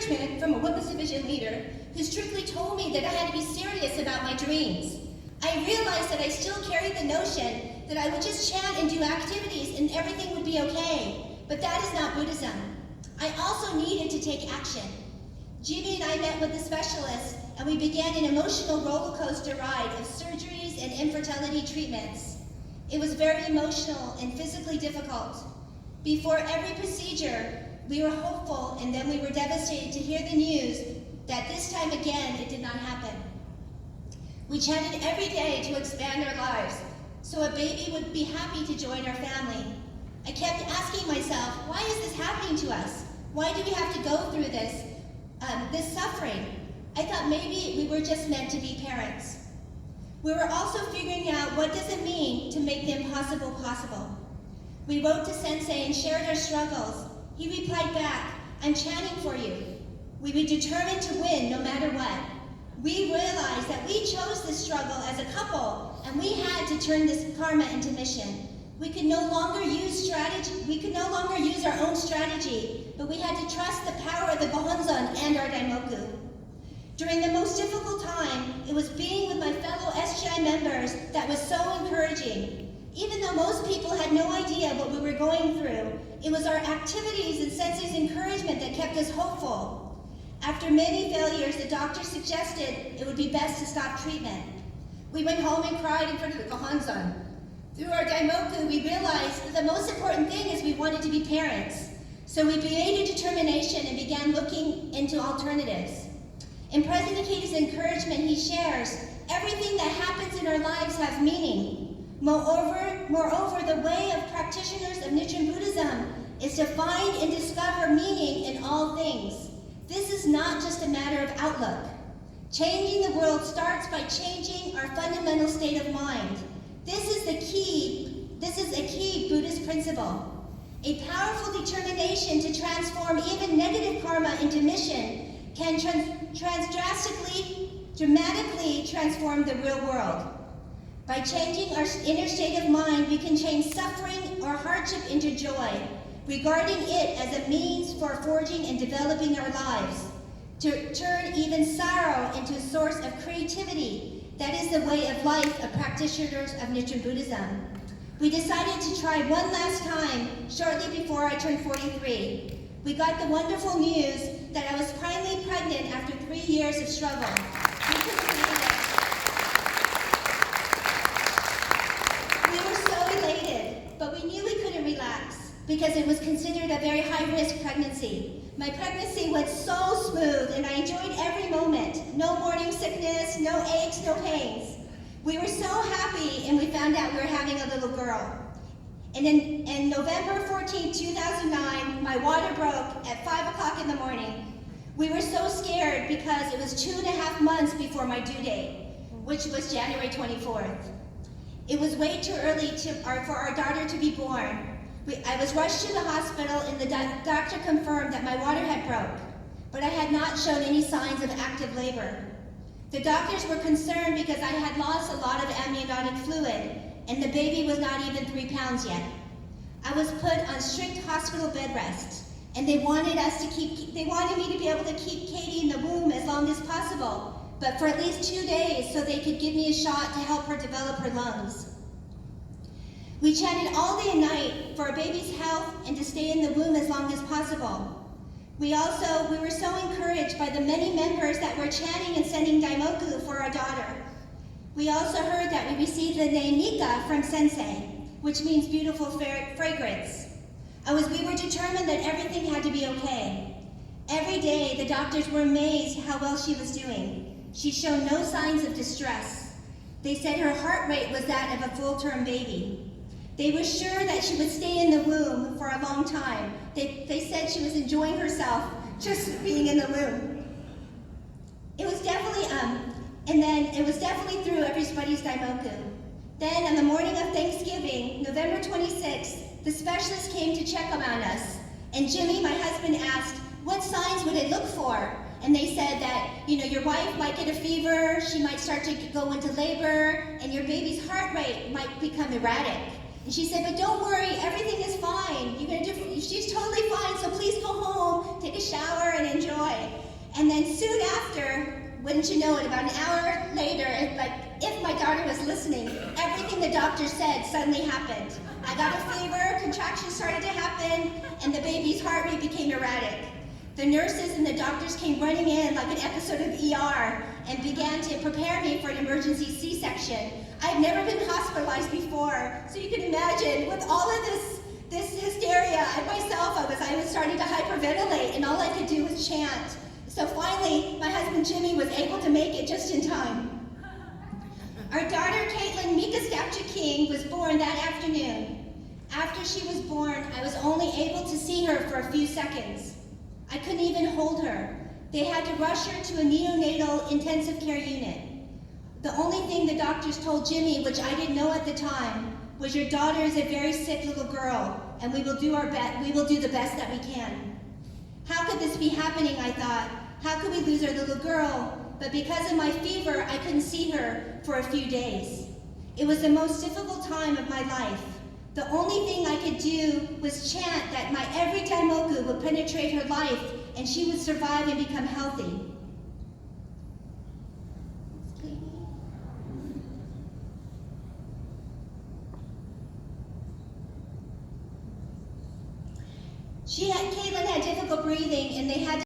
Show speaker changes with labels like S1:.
S1: from a Women's Division leader who strictly told me that I had to be serious about my dreams. I realized that I still carried the notion that I would just chant and do activities and everything would be okay, but that is not Buddhism. I also needed to take action. Jimmy and I met with the specialist and we began an emotional roller coaster ride of surgeries and infertility treatments. It was very emotional and physically difficult. Before every procedure, we were hopeful, and then we were devastated to hear the news that this time again it did not happen. We chanted every day to expand our lives, so a baby would be happy to join our family. I kept asking myself, why is this happening to us? Why do we have to go through this suffering? I thought maybe we were just meant to be parents. We were also figuring out what does it mean to make the impossible possible. We wrote to Sensei and shared our struggles. He replied back, I'm chanting for you. We were determined to win no matter what. We realized that we chose this struggle as a couple, and we had to turn this karma into mission. We could no longer use our own strategy, but we had to trust the power of the Gohonzon and our Daimoku. During the most difficult time, it was being with my fellow SGI members that was so encouraging. Even though most people had no idea what we were going through, it was our activities and Sensei's encouragement that kept us hopeful. After many failures, the doctor suggested it would be best to stop treatment. We went home and cried in front of the Gohonzon. Through our Daimoku, we realized that the most important thing is we wanted to be parents. So we made a determination and began looking into alternatives. In President Ikeda's encouragement, he shares, everything that happens in our lives has meaning. Moreover, the way of practitioners of Nichiren Buddhism is to find and discover meaning in all things. This is not just a matter of outlook. Changing the world starts by changing our fundamental state of mind. This is a key Buddhist principle. A powerful determination to transform even negative karma into mission can dramatically transform the real world. By changing our inner state of mind, we can change suffering or hardship into joy, regarding it as a means for forging and developing our lives, to turn even sorrow into a source of creativity. That is the way of life of practitioners of Nichiren Buddhism. We decided to try one last time shortly before I turned 43. We got the wonderful news that I was finally pregnant after 3 years of struggle. We couldn't believe it. We were so elated, but we knew we couldn't relax because it was considered a very high-risk pregnancy. My pregnancy went so smooth and I enjoyed every moment. No morning sickness, no aches, no pains. We were so happy and we found out we were having a little girl. And in November 14, 2009, my water broke at 5 o'clock in the morning. We were so scared because it was 2.5 months before my due date, which was January 24th. It was way too early for our daughter to be born. I was rushed to the hospital and the doctor confirmed that my water had broke, but I had not shown any signs of active labor. The doctors were concerned because I had lost a lot of amniotic fluid and the baby was not even 3 pounds yet. I was put on strict hospital bed rest and they wanted me to be able to keep Katie in the womb as long as possible, but for at least 2 days so they could give me a shot to help her develop her lungs. We chanted all day and night for our baby's health and to stay in the womb as long as possible. We were so encouraged by the many members that were chanting and sending Daimoku for our daughter. We also heard that we received the name Nika from Sensei, which means beautiful fragrance. We were determined that everything had to be okay. Every day, the doctors were amazed how well she was doing. She showed no signs of distress. They said her heart rate was that of a full-term baby. They were sure that she would stay in the womb for a long time. They said she was enjoying herself just being in the womb. It was definitely through everybody's Daimoku. Then on the morning of Thanksgiving, November 26th, the specialist came to check on us. And Jimmy, my husband, asked, what signs would it look for? And they said that, your wife might get a fever, she might start to go into labor, and your baby's heart rate might become erratic. And she said, but don't worry, everything is fine. She's totally fine, so please go home, take a shower, and enjoy. And then soon after, wouldn't you know it, about an hour later, if my daughter was listening, everything the doctor said suddenly happened. I got a fever, contractions started to happen, and the baby's heart rate became erratic. The nurses and the doctors came running in like an episode of ER and began to prepare me for an emergency C-section. I've never been hospitalized before, so you can imagine with all of this hysteria and myself, I was starting to hyperventilate, and all I could do was chant. So finally, my husband Jimmy was able to make it just in time. Our daughter Caitlin Mika Stapcha King was born that afternoon. After she was born, I was only able to see her for a few seconds. I couldn't even hold her. They had to rush her to a neonatal intensive care unit. The only thing the doctors told Jimmy, which I didn't know at the time, was your daughter is a very sick little girl, and we will do the best that we can. How could this be happening, I thought? How could we lose our little girl? But because of my fever, I couldn't see her for a few days. It was the most difficult time of my life. The only thing I could do was chant that my every daimoku would penetrate her life and she would survive and become healthy. Caitlin had difficult breathing, and they had